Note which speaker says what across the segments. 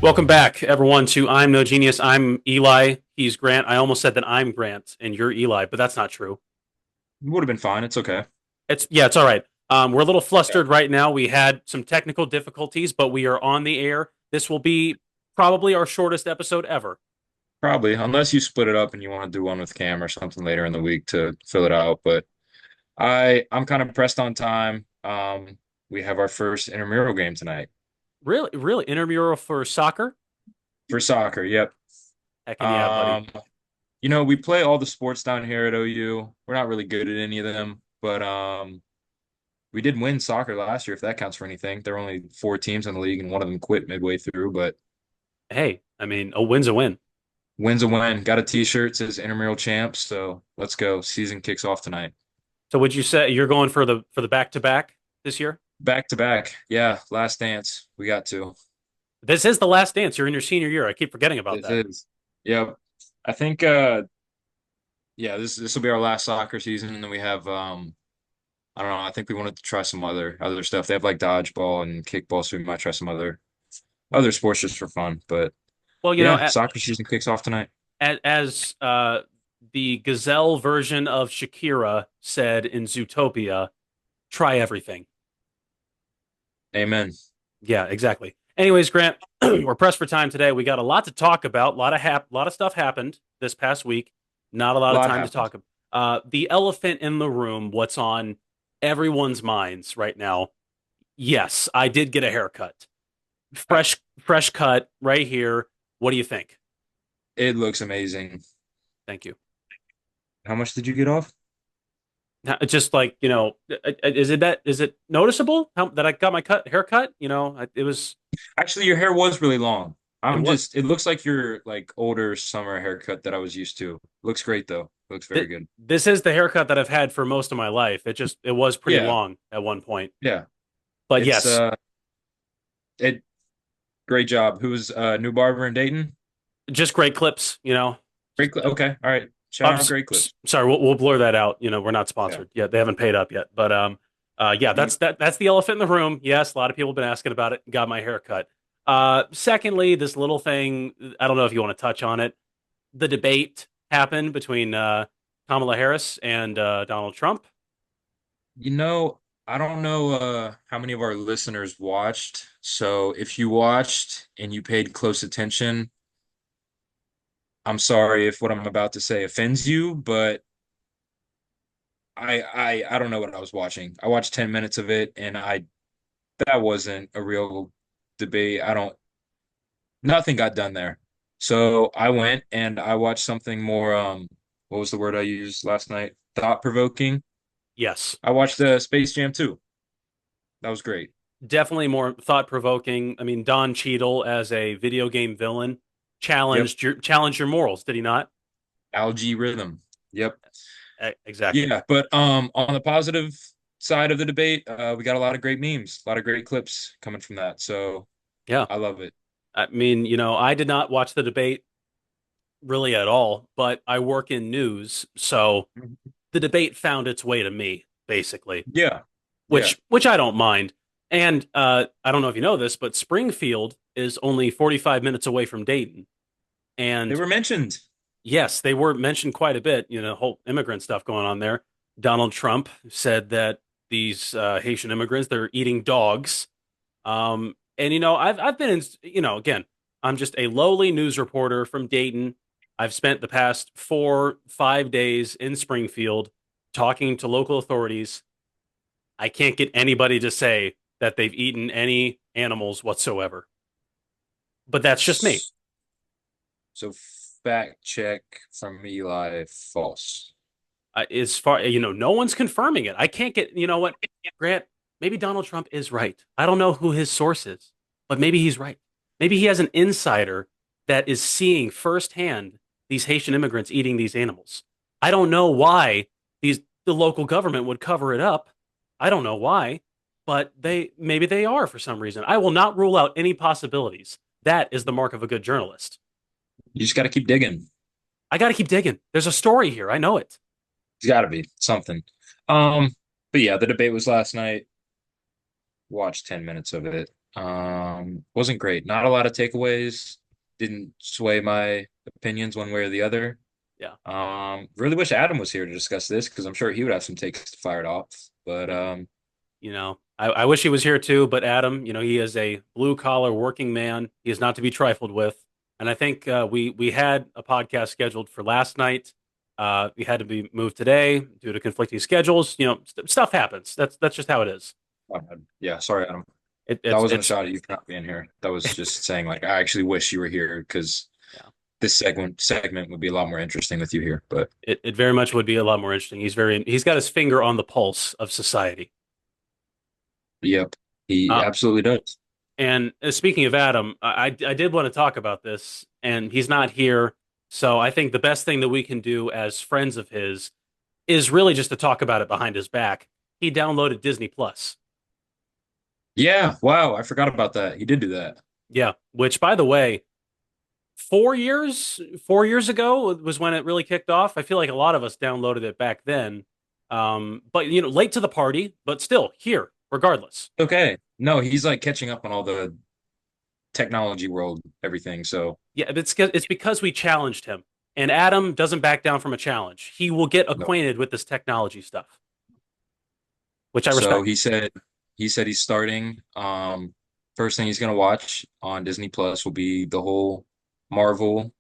Speaker 1: Welcome back, everyone, to I'm No Genius. I'm Eli. He's Grant. I almost said that I'm Grant and you're Eli, but that's not true.
Speaker 2: It would have been fine. It's okay.
Speaker 1: It's all right. We're a little
Speaker 2: Yeah.
Speaker 1: flustered right now. We had some technical difficulties, but we are on the air. This will be probably our shortest episode ever.
Speaker 2: Probably, unless you split it up and you want to do one with Cam or something later in the week to fill it out. But I'm kind of pressed on time. We have our first intramural game tonight
Speaker 1: Really, really, intramural for soccer?
Speaker 2: for soccer. Yep.
Speaker 1: Heckin' yeah, buddy.
Speaker 2: Um, we play all the sports down here at OU. We're not really good at any of them, but we did win soccer last year, if that counts for anything. There were only four teams in the league, and one of them quit midway through, but
Speaker 1: Hey, I mean, a win's a win.
Speaker 2: win's a win. Got a t-shirt, says intramural champs, so let's go. Season kicks off tonight.
Speaker 1: So would you say you're going for the back to back this year?
Speaker 2: Back to back. Yeah, last dance. We got to.
Speaker 1: This is the last dance. You're in your senior year. I keep forgetting about
Speaker 2: This
Speaker 1: that.
Speaker 2: is. Yep. I think yeah, this will be our last soccer season, and then we have I don't know, I think we wanted to try some other stuff. They have like dodgeball and kickball, so we might try some other sports just for fun. But
Speaker 1: Well,
Speaker 2: yeah, soccer season kicks off tonight.
Speaker 1: as the gazelle version of Shakira said in Zootopia, try everything.
Speaker 2: Amen.
Speaker 1: Yeah, exactly. Anyways, Grant, we're pressed for time today. We got a lot to talk about. A lot of stuff happened this past week. Not a
Speaker 2: A
Speaker 1: lot of
Speaker 2: lot
Speaker 1: time to
Speaker 2: happened.
Speaker 1: talk about. The elephant in the room, what's on everyone's minds right now. Yes, I did get a haircut.
Speaker 2: Uh,
Speaker 1: Fresh cut right here. What do you think?
Speaker 2: It looks amazing.
Speaker 1: Thank you.
Speaker 2: How much did you get off?
Speaker 1: Just like is it noticeable that I got my haircut? It was
Speaker 2: Actually, your hair was really long.
Speaker 1: it was
Speaker 2: It looks like your like older summer haircut that I was used to. Looks great though. Looks very good.
Speaker 1: this is the haircut that I've had for most of my life. It was pretty
Speaker 2: Yeah.
Speaker 1: long at one point,
Speaker 2: Yeah.
Speaker 1: but
Speaker 2: It's
Speaker 1: yes,
Speaker 2: it great job. Who's new barber in Dayton?
Speaker 1: just great clips.
Speaker 2: Okay. All right. Shout
Speaker 1: I'm
Speaker 2: out Great Clips.
Speaker 1: sorry, we'll blur that out. We're not
Speaker 2: Yeah.
Speaker 1: sponsored yet. They haven't paid up yet, but yeah,
Speaker 2: You,
Speaker 1: that's the elephant in the room. Yes, a lot of people have been asking about it. Got my haircut. Secondly, this little thing. I don't know if you want to touch on it. The debate happened between Kamala Harris and Donald Trump.
Speaker 2: you know, I don't know how many of our listeners watched. So if you watched and you paid close attention, I'm sorry if what I'm about to say offends you, but I don't know what I was watching. I watched 10 minutes of it and I that wasn't a real debate. I don't Nothing got done there. So I went and I watched something more what was the word I used last night? Thought-provoking.
Speaker 1: Yes,
Speaker 2: I watched Space Jam 2. That was great.
Speaker 1: definitely more thought provoking. I mean, Don Cheadle as a video game villain
Speaker 2: Yep.
Speaker 1: challenged your morals, did he not?
Speaker 2: Algae Rhythm. Yep.
Speaker 1: Exactly.
Speaker 2: Yeah, but on the positive side of the debate, we got a lot of great memes, a lot of great clips coming from that. So
Speaker 1: Yeah.
Speaker 2: I love it.
Speaker 1: I mean, I did not watch the debate really at all, but I work in news, so
Speaker 2: Mhm.
Speaker 1: the debate found its way to me, basically,
Speaker 2: Yeah. Yeah.
Speaker 1: which I don't mind. And I don't know if you know this, but Springfield is only 45 minutes away from Dayton.
Speaker 2: They
Speaker 1: And
Speaker 2: were mentioned.
Speaker 1: yes, they were mentioned quite a bit, whole immigrant stuff going on there. Donald Trump said that these Haitian immigrants, they're eating dogs. And I've been in, again, I'm just a lowly news reporter from Dayton. I've spent the past 4, 5 days in Springfield talking to local authorities. I can't get anybody to say that they've eaten any animals whatsoever. But that's just me.
Speaker 2: So fact check from Eli, false.
Speaker 1: As far no one's confirming it. I can't get. You know what, Grant? Maybe Donald Trump is right. I don't know who his source is, but maybe he's right. Maybe he has an insider that is seeing firsthand these Haitian immigrants eating these animals. I don't know why the local government would cover it up. I don't know why, but maybe they are for some reason. I will not rule out any possibilities. That is the mark of a good journalist.
Speaker 2: You just got to keep digging.
Speaker 1: I got to keep digging. There's a story here. I know it.
Speaker 2: It's got to be something. Um, but yeah, the debate was last night. Watched 10 minutes of it. Wasn't great. Not a lot of takeaways. Didn't sway my opinions one way or the other.
Speaker 1: Yeah.
Speaker 2: Really wish Adam was here to discuss this because I'm sure he would have some takes fired off. But
Speaker 1: I wish he was here too, but Adam, he is a blue collar working man. He is not to be trifled with. And I think we had a podcast scheduled for last night. We had to be moved today due to conflicting schedules. Stuff happens. That's just how it is.
Speaker 2: yeah, sorry, Adam.
Speaker 1: It,
Speaker 2: That
Speaker 1: it's
Speaker 2: wasn't a
Speaker 1: it's
Speaker 2: shot at you for not being here. That was just saying like I actually wish you were here because
Speaker 1: yeah.
Speaker 2: this segment would be a lot more interesting with you here. But
Speaker 1: It very much would be a lot more interesting. He's got his finger on the pulse of society.
Speaker 2: yep, he
Speaker 1: Uh,
Speaker 2: absolutely does.
Speaker 1: And speaking of Adam, I did want to talk about this, and he's not here. So I think the best thing that we can do as friends of his is really just to talk about it behind his back. He downloaded Disney Plus.
Speaker 2: Yeah, wow, I forgot about that. He did do that.
Speaker 1: Yeah, which by the way, 4 years ago was when it really kicked off. I feel like a lot of us downloaded it back then. But late to the party, but still here, regardless.
Speaker 2: Okay, no, he's like catching up on all the technology world, everything. So
Speaker 1: Yeah, it's because we challenged him. And Adam doesn't back down from a challenge. He will get
Speaker 2: no.
Speaker 1: acquainted with this technology stuff, which I
Speaker 2: So
Speaker 1: respect.
Speaker 2: he said he's starting. First thing he's gonna watch on Disney Plus will be the whole Marvel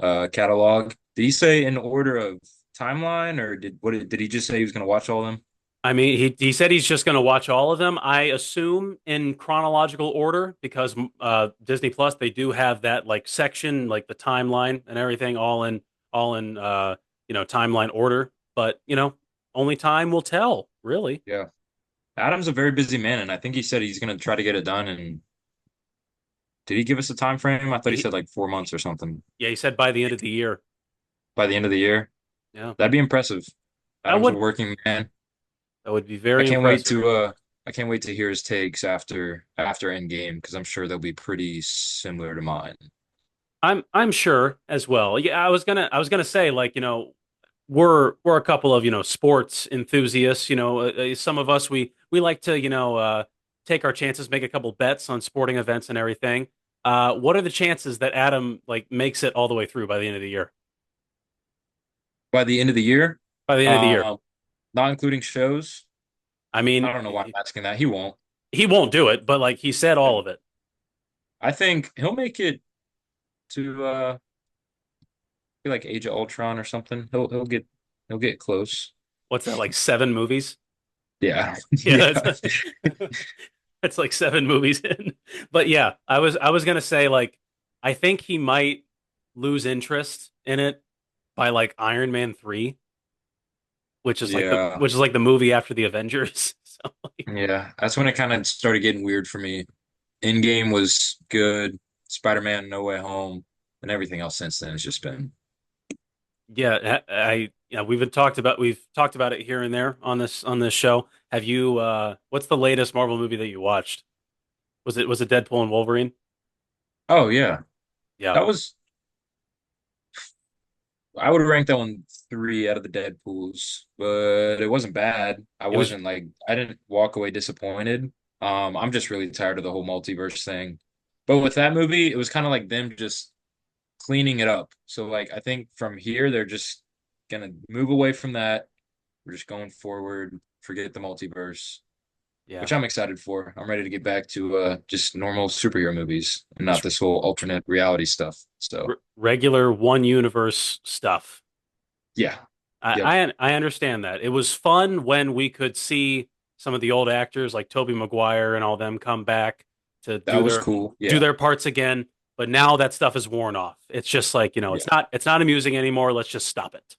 Speaker 2: catalog. Did he say in order of timeline, or did he just say he was gonna watch all of them?
Speaker 1: I mean, he said he's just going to watch all of them. I assume in chronological order because Disney Plus they do have that like section, like the timeline and everything, all in timeline order. But only time will tell, really.
Speaker 2: Yeah. Adam's a very busy man, and I think he said he's gonna try to get it done. And did he give us a time frame? I thought he
Speaker 1: He,
Speaker 2: said like 4 months or something
Speaker 1: yeah, he said by the end of the year.
Speaker 2: by the end of the year.
Speaker 1: Yeah,
Speaker 2: That'd be impressive.
Speaker 1: that
Speaker 2: Adam's a
Speaker 1: would
Speaker 2: working man.
Speaker 1: that would be
Speaker 2: I
Speaker 1: very
Speaker 2: can't wait
Speaker 1: impressive.
Speaker 2: to uh I can't wait to hear his takes after Endgame because I'm sure they'll be pretty similar to mine.
Speaker 1: I'm sure as well. Yeah, I was gonna say like we're a couple of sports enthusiasts. Some of us we like to take our chances, make a couple bets on sporting events and everything. What are the chances that Adam like makes it all the way through by the end of the year?
Speaker 2: By the end of the year,
Speaker 1: By the end of the year,
Speaker 2: um, not including shows.
Speaker 1: I
Speaker 2: I
Speaker 1: mean,
Speaker 2: don't know why I'm asking that. He won't.
Speaker 1: he won't do it, but like he said, all of it.
Speaker 2: I think he'll make it to be like Age of Ultron or something. He'll get close.
Speaker 1: What's that like 7 movies?
Speaker 2: Yeah.
Speaker 1: Yeah,
Speaker 2: Yeah.
Speaker 1: that's like 7 movies in. But yeah, I was gonna say like I think he might lose interest in it by like Iron Man 3, which is like the
Speaker 2: Yeah.
Speaker 1: which is like the movie after the Avengers. So like,
Speaker 2: Yeah. That's when it kind of started getting weird for me. Endgame was good. Spider-Man No Way Home and everything else since then has just been
Speaker 1: yeah, we've talked about it here and there on this show. Have you what's the latest Marvel movie that you watched? Was it Deadpool and Wolverine?
Speaker 2: Oh yeah.
Speaker 1: Yeah.
Speaker 2: That was I would rank that one 3 out of the Deadpools, but it wasn't bad.
Speaker 1: It was
Speaker 2: I didn't walk away disappointed. I'm just really tired of the whole multiverse thing. But with that movie, it was kind of like them just cleaning it up. So like I think from here they're just gonna move away from that. We're just going forward, forget the multiverse,
Speaker 1: yeah.
Speaker 2: which I'm excited for. I'm ready to get back to just normal superhero movies and not
Speaker 1: Just
Speaker 2: this whole alternate reality stuff. So
Speaker 1: regular one universe stuff.
Speaker 2: yeah. Yep.
Speaker 1: I understand that. It was fun when we could see some of the old actors like Tobey Maguire and all them come back to
Speaker 2: That
Speaker 1: do
Speaker 2: was
Speaker 1: their
Speaker 2: cool.
Speaker 1: do
Speaker 2: Yeah.
Speaker 1: their parts again. But now that stuff is worn off. It's just like,
Speaker 2: Yeah.
Speaker 1: it's not amusing anymore. Let's just stop it.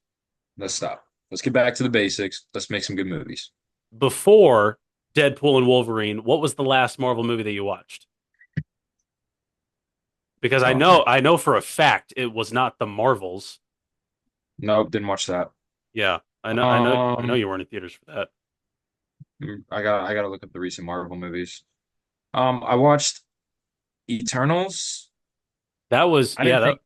Speaker 2: Let's stop. Let's get back to the basics. Let's make some good movies.
Speaker 1: Before Deadpool and Wolverine, what was the last Marvel movie that you watched? Because I
Speaker 2: Um,
Speaker 1: know I know for a fact it was not the Marvels.
Speaker 2: nope, didn't watch that.
Speaker 1: Yeah. I know
Speaker 2: Um,
Speaker 1: you weren't in theaters for that.
Speaker 2: I gotta look up the recent Marvel movies. I watched Eternals.
Speaker 1: That was
Speaker 2: I
Speaker 1: yeah,
Speaker 2: didn't
Speaker 1: that
Speaker 2: think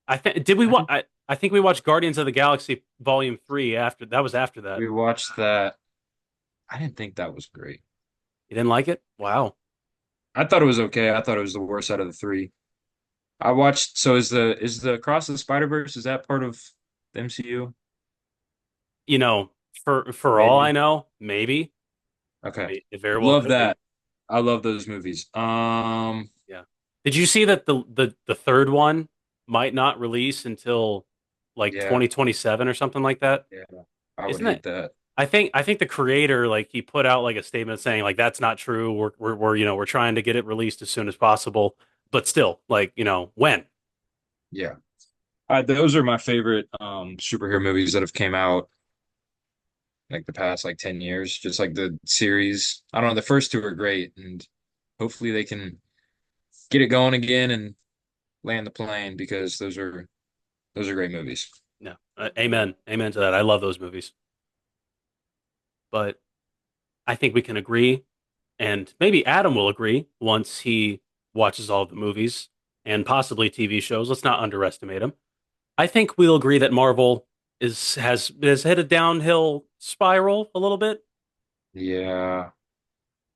Speaker 1: I think did we
Speaker 2: I
Speaker 1: watch
Speaker 2: think
Speaker 1: I think we watched Guardians of the Galaxy Volume 3 after that was after that.
Speaker 2: we watched that. I didn't think that was great.
Speaker 1: You didn't like it? Wow.
Speaker 2: I thought it was okay. I thought it was the worst out of the three. I watched. So is the Across the Spider-Verse, is that part of the MCU?
Speaker 1: You know, for all I
Speaker 2: Maybe.
Speaker 1: know, maybe.
Speaker 2: Okay.
Speaker 1: It very well
Speaker 2: Love
Speaker 1: could be.
Speaker 2: that. I love those movies.
Speaker 1: Yeah. Did you see that the third one might not release until like
Speaker 2: Yeah,
Speaker 1: 2027 or something like that?
Speaker 2: yeah. I would
Speaker 1: Isn't that
Speaker 2: hate that.
Speaker 1: I think the creator like he put out like a statement saying like that's not true. We're trying to get it released as soon as possible, but still like, when?
Speaker 2: Yeah. Those are my favorite superhero movies that have came out like the past like 10 years. Just like the series. I don't know, the first two are great and hopefully they can get it going again and land the plane because those are great movies.
Speaker 1: No. Amen. Amen to that. I love those movies. But I think we can agree, and maybe Adam will agree once he watches all of the movies and possibly TV shows. Let's not underestimate him. I think we'll agree that Marvel has hit a downhill spiral a little bit.
Speaker 2: Yeah.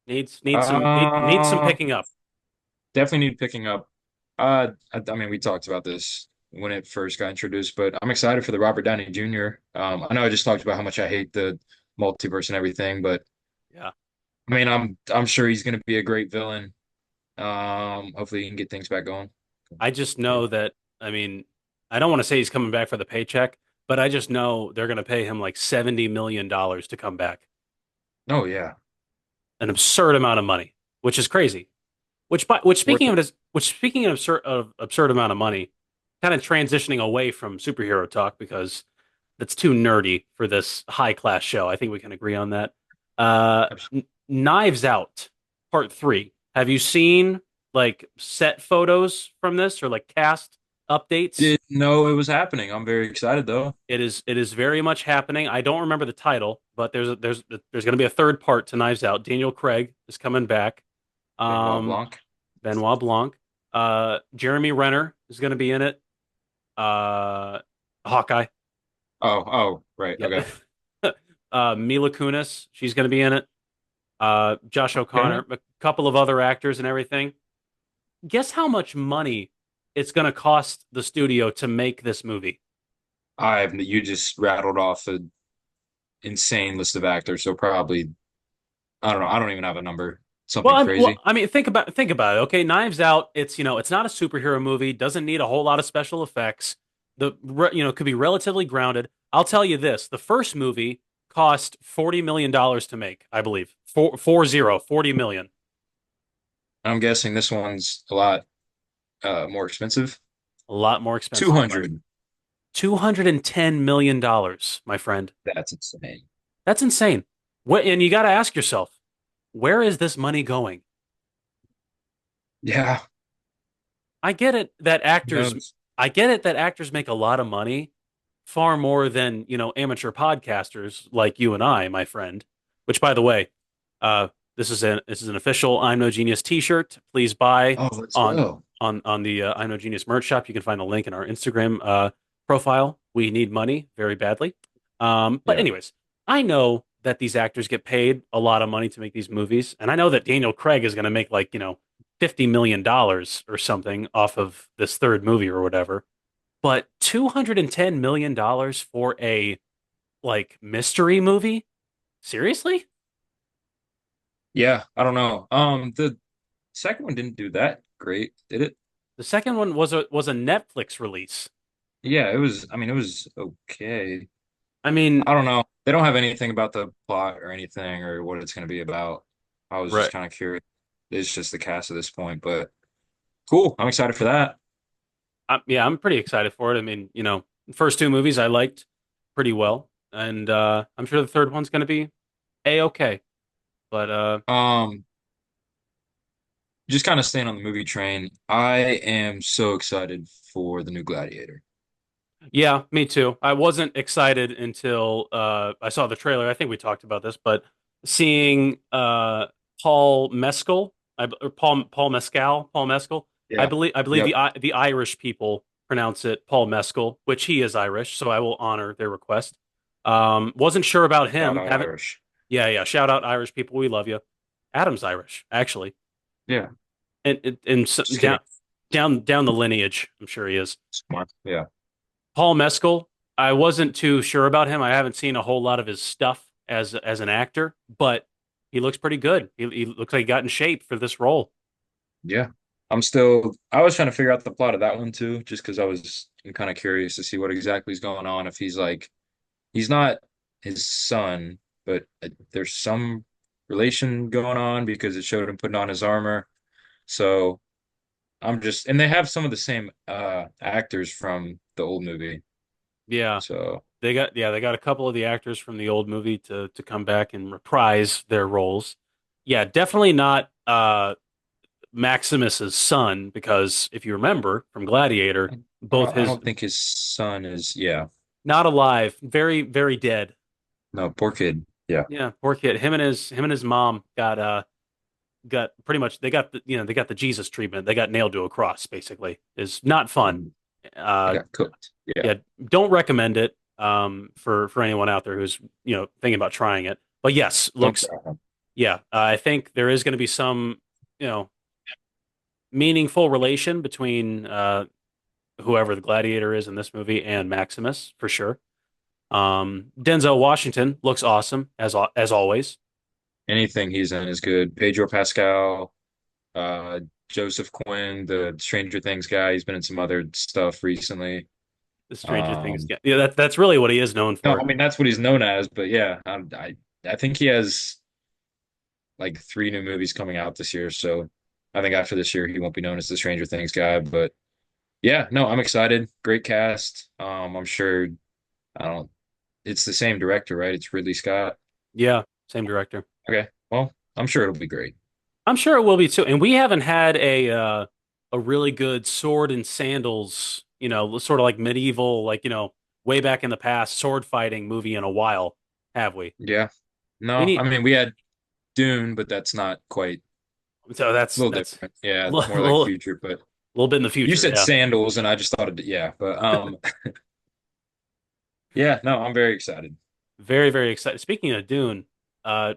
Speaker 1: Needs some
Speaker 2: Uh
Speaker 1: picking up.
Speaker 2: Definitely need picking up. I mean, we talked about this when it first got introduced, but I'm excited for the Robert Downey Jr. I know I just talked about how much I hate the multiverse and everything, but
Speaker 1: Yeah.
Speaker 2: I mean, I'm sure he's going to be a great villain. Hopefully he can get things back going.
Speaker 1: I just
Speaker 2: Yeah.
Speaker 1: know that, I mean, I don't want to say he's coming back for the paycheck, but I just know they're going to pay him like $70 million to come back.
Speaker 2: Oh yeah,
Speaker 1: An absurd amount of money, which is crazy. Which
Speaker 2: worth
Speaker 1: speaking
Speaker 2: it.
Speaker 1: of this, which speaking of absurd amount of money, kind of transitioning away from superhero talk because that's too nerdy for this high class show. I think we can agree on that. Knives Out Part Three. Have you seen like set photos from this or like cast updates?
Speaker 2: Didn't know it was happening. I'm very excited though.
Speaker 1: It is very much happening. I don't remember the title, but there's going to be a third part to Knives Out. Daniel Craig is coming back.
Speaker 2: Benoit
Speaker 1: Um,
Speaker 2: Blanc.
Speaker 1: Benoit Blanc. Jeremy Renner is going to be in it. Uh, Hawkeye.
Speaker 2: Oh, right.
Speaker 1: Yeah.
Speaker 2: Okay.
Speaker 1: Mila Kunis, she's going to be in it. Josh
Speaker 2: Okay.
Speaker 1: O'Connor, a couple of other actors and everything. Guess how much money it's going to cost the studio to make this movie?
Speaker 2: You just rattled off an insane list of actors, so probably I don't know. I don't even have a number. Something crazy.
Speaker 1: I mean, think about it. Okay, Knives Out. It's not a superhero movie. Doesn't need a whole lot of special effects. Could be relatively grounded. I'll tell you this: the first movie cost $40 million to make, I believe. 40 million.
Speaker 2: I'm guessing this one's a lot more expensive.
Speaker 1: A lot more expensive, my friend.
Speaker 2: 200.
Speaker 1: $210 million, my friend.
Speaker 2: That's insane.
Speaker 1: That's insane. And you got to ask yourself, where is this money going?
Speaker 2: Yeah,
Speaker 1: I get it that
Speaker 2: who
Speaker 1: actors,
Speaker 2: knows?
Speaker 1: I get it that actors make a lot of money, far more than, amateur podcasters like you and I, my friend. Which, by the way, uh, this is an official I'm No Genius T-shirt. Please buy
Speaker 2: Oh, let's
Speaker 1: on
Speaker 2: go.
Speaker 1: on the I'm No Genius merch shop. You can find the link in our Instagram profile. We need money very badly. But
Speaker 2: Yeah.
Speaker 1: anyways, I know that these actors get paid a lot of money to make these movies, and I know that Daniel Craig is going to make like $50 million or something off of this third movie or whatever. But $210 million for a like mystery movie? Seriously?
Speaker 2: Yeah, I don't know. The second one didn't do that great, did it?
Speaker 1: The second one was a Netflix release.
Speaker 2: Yeah, it was, I mean, it was okay.
Speaker 1: I mean,
Speaker 2: I don't know. They don't have anything about the plot or anything or what it's going to be about. I was just
Speaker 1: right.
Speaker 2: kind of curious. It's just the cast at this point, but cool. I'm excited for that.
Speaker 1: Yeah, I'm pretty excited for it. I mean, the first two movies I liked pretty well, and I'm sure the third one's going to be a-okay. But
Speaker 2: Um, just kind of staying on the movie train. I am so excited for the new Gladiator.
Speaker 1: yeah, me too. I wasn't excited until I saw the trailer. I think we talked about this, but seeing Paul Mescal, or Paul Mescal.
Speaker 2: Yeah.
Speaker 1: I believe
Speaker 2: Yep.
Speaker 1: the Irish people pronounce it Paul Mescal, which he is Irish, so I will honor their request. Wasn't sure about
Speaker 2: Shout
Speaker 1: him.
Speaker 2: out
Speaker 1: Haven't
Speaker 2: Irish.
Speaker 1: Yeah, yeah. Shout out Irish people. We love you. Adam's Irish, actually.
Speaker 2: Yeah.
Speaker 1: and
Speaker 2: Just kidding.
Speaker 1: down the lineage, I'm sure he is.
Speaker 2: Smart. Yeah.
Speaker 1: Paul Mescal, I wasn't too sure about him. I haven't seen a whole lot of his stuff as an actor, but he looks pretty good. He looks like he got in shape for this role.
Speaker 2: Yeah. I was trying to figure out the plot of that one too, just because I'm kind of curious to see what exactly is going on. If he's like, he's not his son, but there's some relation going on because it showed him putting on his armor. So and they have some of the same actors from the old movie.
Speaker 1: Yeah.
Speaker 2: So
Speaker 1: They got a couple of the actors from the old movie to come back and reprise their roles. Yeah, definitely not Maximus's son because if you remember from Gladiator, both
Speaker 2: I
Speaker 1: his
Speaker 2: don't think his son is, yeah.
Speaker 1: not alive, very dead.
Speaker 2: No, poor kid. Yeah.
Speaker 1: Yeah, poor kid. Him and his mom got pretty much they got the they got the Jesus treatment. They got nailed to a cross basically. Is not fun.
Speaker 2: And they
Speaker 1: Uh
Speaker 2: got cooked. Yeah.
Speaker 1: yeah, don't recommend it for anyone out there who's, thinking about trying it. But yes,
Speaker 2: Don't
Speaker 1: looks
Speaker 2: try him.
Speaker 1: yeah, I think there is going to be some, you know, meaningful relation between whoever the gladiator is in this movie and Maximus for sure. Denzel Washington looks awesome as always.
Speaker 2: Anything he's in is good. Pedro Pascal, uh, Joseph Quinn, the Stranger Things guy. He's been in some other stuff recently.
Speaker 1: The Stranger Things,
Speaker 2: Um,
Speaker 1: yeah, that's really what he is known
Speaker 2: no,
Speaker 1: for.
Speaker 2: I mean that's what he's known as, but yeah, I think he has like three new movies coming out this year. So I think after this year he won't be known as the Stranger Things guy. But yeah, no, I'm excited. Great cast. I'm sure I don't it's the same director, right? It's Ridley Scott.
Speaker 1: Yeah, same director.
Speaker 2: Okay. Well, I'm sure it'll be great.
Speaker 1: I'm sure it will be too. And we haven't had a really good sword and sandals, sort of like medieval, like, way back in the past sword fighting movie in a while, have we?
Speaker 2: Yeah.
Speaker 1: We
Speaker 2: No, I
Speaker 1: need
Speaker 2: mean we had Dune, but that's not quite
Speaker 1: so
Speaker 2: a little
Speaker 1: that's
Speaker 2: different. Yeah,
Speaker 1: a
Speaker 2: more like
Speaker 1: little,
Speaker 2: future, but
Speaker 1: little bit in the
Speaker 2: you
Speaker 1: future,
Speaker 2: said
Speaker 1: yeah.
Speaker 2: sandals and I just thought yeah, but yeah, no, I'm very excited.
Speaker 1: Very excited. Speaking of Dune,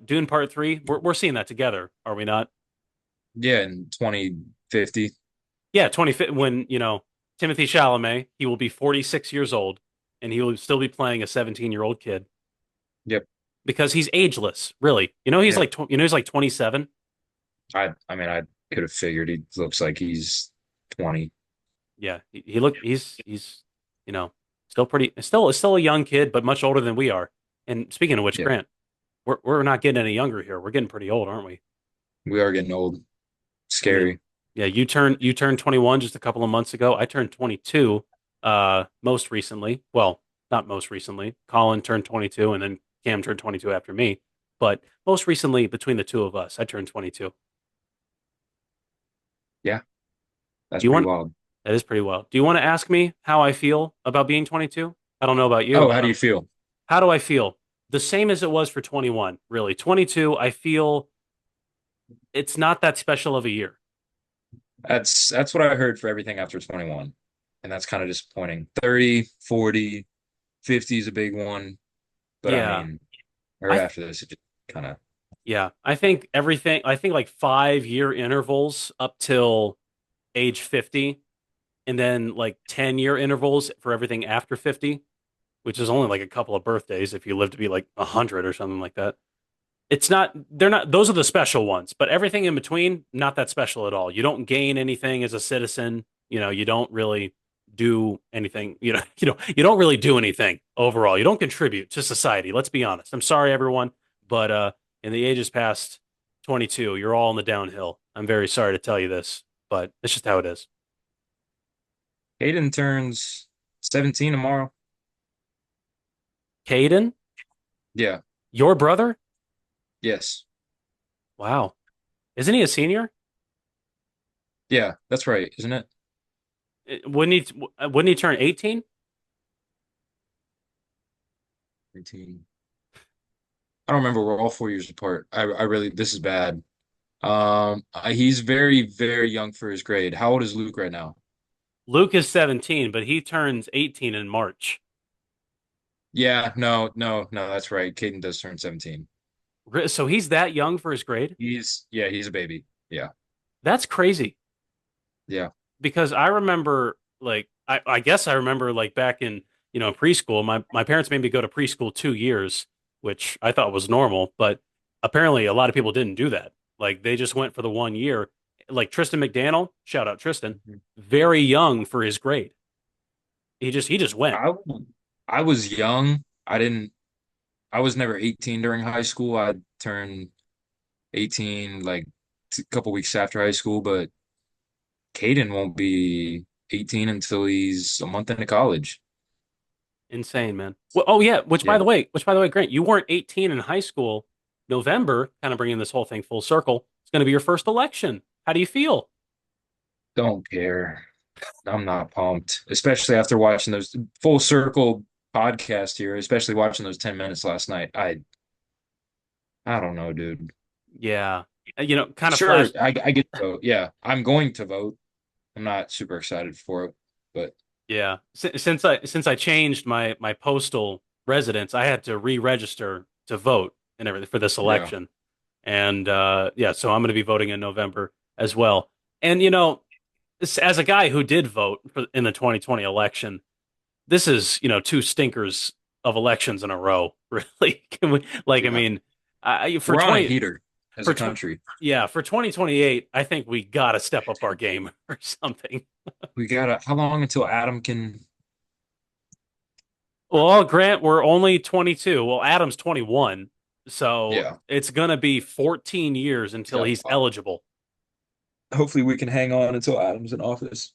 Speaker 1: Dune Part 3, we're seeing that together, are we not?
Speaker 2: Yeah, in 2050.
Speaker 1: Yeah, 20 when, Timothy Chalamet, he will be 46 years old and he will still be playing a 17-year-old kid
Speaker 2: Yep.
Speaker 1: because he's ageless, really.
Speaker 2: Yeah.
Speaker 1: He's like 27.
Speaker 2: I mean I could have figured he looks like he's 20.
Speaker 1: Yeah, he's you know, still a young kid, but much older than we are. And speaking of which,
Speaker 2: Yeah.
Speaker 1: Grant, we're not getting any younger here. We're getting pretty old, aren't we?
Speaker 2: We are getting old.
Speaker 1: I mean,
Speaker 2: Scary.
Speaker 1: yeah, you turned 21 just a couple of months ago. I turned 22 most recently. Well, not most recently. Colin turned 22 and then Cam turned 22 after me. But most recently between the two of us, I turned 22.
Speaker 2: Yeah, that's
Speaker 1: Do you
Speaker 2: pretty
Speaker 1: want
Speaker 2: wild.
Speaker 1: That is pretty well. Do you want to ask me how I feel about being 22? I don't know about you.
Speaker 2: Oh, how do you feel?
Speaker 1: How do I feel? The same as it was for 21, really. 22, I feel it's not that special of a year.
Speaker 2: That's what I heard for everything after 21. And that's kind of disappointing. 30, 40, 50 is a big one. But I
Speaker 1: Yeah.
Speaker 2: mean, right
Speaker 1: I
Speaker 2: after this, it just kind of,
Speaker 1: yeah, I think like 5 year intervals up till age 50 and then like 10-year intervals for everything after 50, which is only like a couple of birthdays if you live to be like 100 or something like that. They're not, those are the special ones, but everything in between, not that special at all. You don't gain anything as a citizen. You don't really do anything. You don't really do anything overall. You don't contribute to society. Let's be honest. I'm sorry, everyone, but in the ages past 22, you're all in the downhill. I'm very sorry to tell you this, but it's just how it is.
Speaker 2: Hayden turns 17 tomorrow.
Speaker 1: Caden,
Speaker 2: Yeah.
Speaker 1: your brother?
Speaker 2: Yes.
Speaker 1: Wow. Isn't he a senior?
Speaker 2: Yeah, that's right, isn't it?
Speaker 1: Wouldn't he turn 18?
Speaker 2: 18. I don't remember. We're all 4 years apart. I really, this is bad. He's very, very young for his grade. How old is Luke right now?
Speaker 1: Luke is 17, but he turns 18 in March.
Speaker 2: Yeah, no, no, no, that's right. Caden does turn 17.
Speaker 1: So he's that young for his grade?
Speaker 2: Yeah, he's a baby. Yeah.
Speaker 1: That's crazy.
Speaker 2: Yeah.
Speaker 1: because I remember like I guess I remember like back in preschool, my parents made me go to preschool 2 years, which I thought was normal, but apparently a lot of people didn't do that. Like they just went for the 1 year. Like Tristan McDaniel, shout out Tristan,
Speaker 2: Mhm.
Speaker 1: very young for his grade. He just went.
Speaker 2: I I was young. I was never 18 during high school. I turned 18 like a couple weeks after high school, but Caden won't be 18 until he's a month into college.
Speaker 1: Insane, man. Well, oh yeah,
Speaker 2: Yeah.
Speaker 1: which by the way, Grant, you weren't 18 in high school. November, kind of bringing this whole thing full circle. It's going to be your first election. How do you feel?
Speaker 2: Don't care. I'm not pumped, especially after watching those full circle podcast here, especially watching those 10 minutes last night. I don't know, dude.
Speaker 1: Yeah. Kind of
Speaker 2: Sure,
Speaker 1: flash.
Speaker 2: I get to vote. Yeah, I'm going to vote. I'm not super excited for it, but
Speaker 1: Yeah. Since I changed my postal residence, I had to re-register to vote and everything for this
Speaker 2: yeah.
Speaker 1: election. And yeah, so I'm going to be voting in November as well. And as a guy who did vote in the 2020 election, this is, two stinkers of elections in a row, really. Can we, like, I
Speaker 2: Yeah.
Speaker 1: mean, for
Speaker 2: We're on a
Speaker 1: 20
Speaker 2: heater as
Speaker 1: for
Speaker 2: a
Speaker 1: tw
Speaker 2: country.
Speaker 1: yeah, for 2028, I think we got to step up our game or something.
Speaker 2: We gotta, how long until Adam can,
Speaker 1: Well, Grant, we're only 22. Well, Adam's 21, so
Speaker 2: yeah.
Speaker 1: it's gonna be 14 years until
Speaker 2: So
Speaker 1: he's eligible.
Speaker 2: hopefully we can hang on until Adam's in office.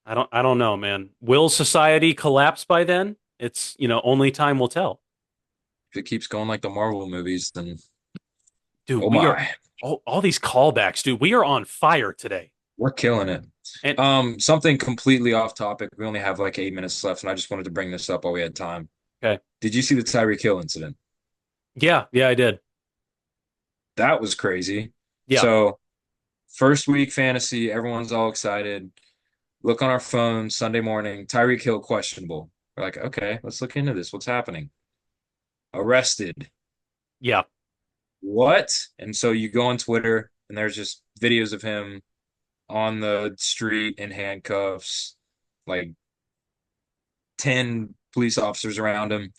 Speaker 1: I don't know, man. Will society collapse by then? It's, only time will tell.
Speaker 2: If it keeps going like the Marvel movies, then
Speaker 1: Dude,
Speaker 2: oh
Speaker 1: we are
Speaker 2: my,
Speaker 1: all these callbacks, dude. We are on fire today.
Speaker 2: we're killing it.
Speaker 1: And
Speaker 2: Something completely off topic. We only have like 8 minutes left, and I just wanted to bring this up while we had time.
Speaker 1: okay.
Speaker 2: Did you see the Tyreek Hill incident?
Speaker 1: Yeah, yeah, I did.
Speaker 2: That was crazy.
Speaker 1: Yeah.
Speaker 2: So, first week fantasy, everyone's all excited. Look on our phone Sunday morning, Tyreek Hill questionable. We're like, okay, let's look into this. What's happening? Arrested.
Speaker 1: Yeah.
Speaker 2: What? And so you go on Twitter, and there's just videos of him on the street in handcuffs, like 10 police officers around him.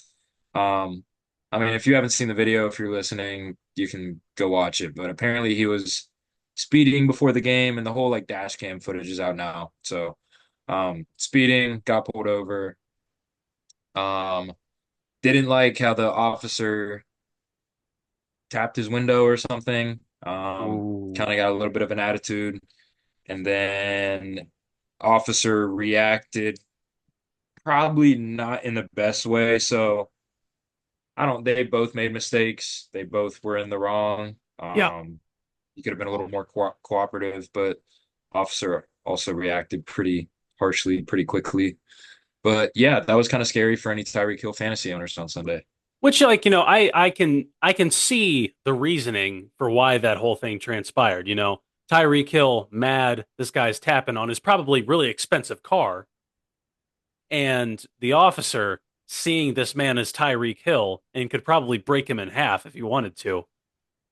Speaker 2: Um, I mean, if you haven't seen the video, if you're listening, you can go watch it. But apparently he was speeding before the game, and the whole like dash cam footage is out now. So, speeding, got pulled over. Um, didn't like how the officer tapped his window or something.
Speaker 1: Ooh.
Speaker 2: Kind of got a little bit of an attitude, and then officer reacted probably not in the best way. So I don't, they both made mistakes. They both were in the wrong.
Speaker 1: Yeah.
Speaker 2: You could have been a little more cooperative, but officer also reacted pretty harshly, pretty quickly. But yeah, that was kind of scary for any Tyreek Hill fantasy owners on Sunday.
Speaker 1: Which, like, I can see the reasoning for why that whole thing transpired. Tyreek Hill mad this guy's tapping on his probably really expensive car, and the officer seeing this man as Tyreek Hill and could probably break him in half if he wanted to,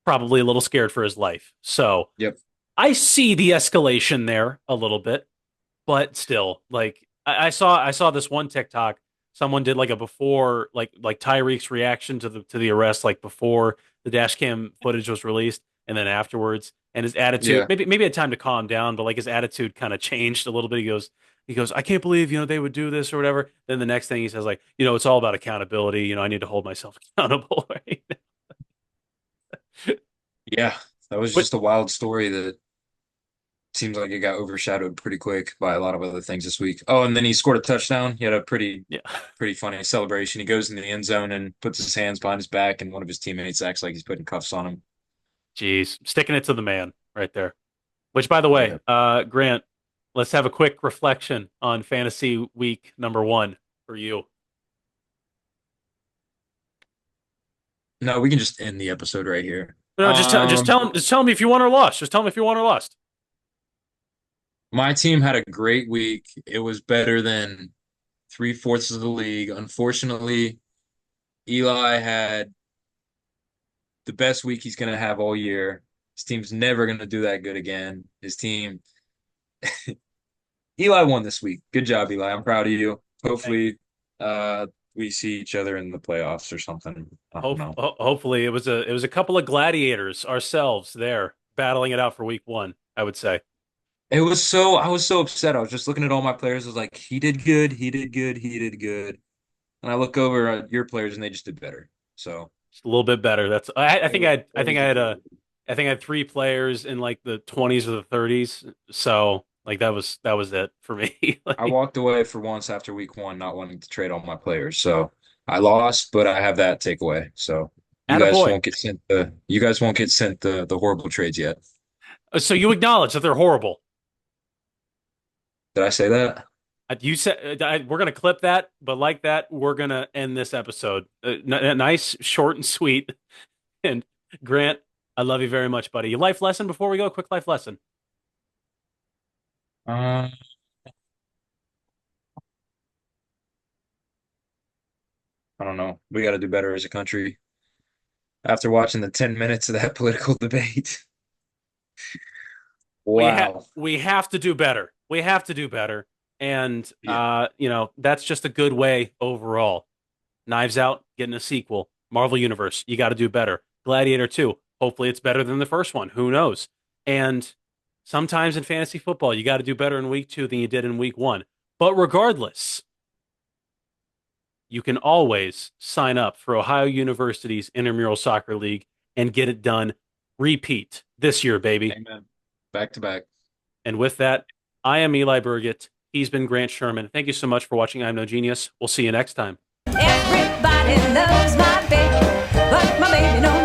Speaker 1: probably a little scared for his life. So
Speaker 2: Yep.
Speaker 1: I see the escalation there a little bit, but still, like I saw this one TikTok. Someone did like a before, like Tyreek's reaction to the arrest, like before the dash cam footage was released, and then afterwards, and his attitude.
Speaker 2: Yeah.
Speaker 1: Maybe had time to calm down, but like his attitude kind of changed a little bit. He goes, I can't believe they would do this or whatever. Then the next thing he says, like, it's all about accountability. I need to hold myself accountable, right?
Speaker 2: Yeah. That was
Speaker 1: But
Speaker 2: just a wild story that seems like it got overshadowed pretty quick by a lot of other things this week. Oh, and then he scored a touchdown. He had a
Speaker 1: yeah,
Speaker 2: pretty funny celebration. He goes in the end zone and puts his hands behind his back, and one of his teammates acts like he's putting cuffs on him.
Speaker 1: geez, sticking it to the man right there. Which, by the way,
Speaker 2: Yeah.
Speaker 1: Grant, let's have a quick reflection on fantasy week number one for you.
Speaker 2: No, we can just end the episode right here.
Speaker 1: No, just tell me if you won or lost. Just tell me if you won or lost.
Speaker 2: My team had a great week. It was better than three-fourths of the league. Unfortunately, Eli had the best week he's going to have all year. His team's never going to do that good again. His team Eli won this week. Good job, Eli. I'm proud of you. Hopefully, uh, we see each other in the playoffs or something. I don't know.
Speaker 1: Hopefully it was a couple of gladiators ourselves there battling it out for week one, I would say.
Speaker 2: I was so upset. I was just looking at all my players. I was like, he did good, he did good, he did good. And I look over at your players and they just did better. So
Speaker 1: Just a little bit better. That's I think I
Speaker 2: that
Speaker 1: think
Speaker 2: was
Speaker 1: I
Speaker 2: the
Speaker 1: had
Speaker 2: goal.
Speaker 1: a I think I had three players in like the 20s or the 30s. So like that was it for me.
Speaker 2: I
Speaker 1: Like,
Speaker 2: walked away for once after week one, not wanting to trade all my players. So I lost, but I have that takeaway. So
Speaker 1: attaboy.
Speaker 2: you guys won't get sent the horrible trades yet.
Speaker 1: So you acknowledge that they're horrible.
Speaker 2: Did I say that?
Speaker 1: You said we're gonna clip that, but like that, we're gonna end this episode. Nice, short, and sweet. And Grant, I love you very much, buddy. Your life lesson before we go. Quick life lesson.
Speaker 2: Uh, I don't know. We got to do better as a country. After watching the 10 minutes of that political debate. Wow.
Speaker 1: We have to do better. We have to do better. And
Speaker 2: Yeah.
Speaker 1: that's just a good way overall. Knives Out, getting a sequel. Marvel Universe, you got to do better. Gladiator 2, hopefully it's better than the first one. Who knows? And sometimes in fantasy football, you got to do better in week 2 than you did in week 1. But regardless, you can always sign up for Ohio University's Intramural Soccer League and get it done. Repeat this year, baby.
Speaker 2: Amen. Back to back.
Speaker 1: And with that, I am Eli Burgett. He's been Grant Sherman. Thank you so much for watching I'm No Genius. We'll see you next time.
Speaker 3: Everybody loves my baby, but my baby knows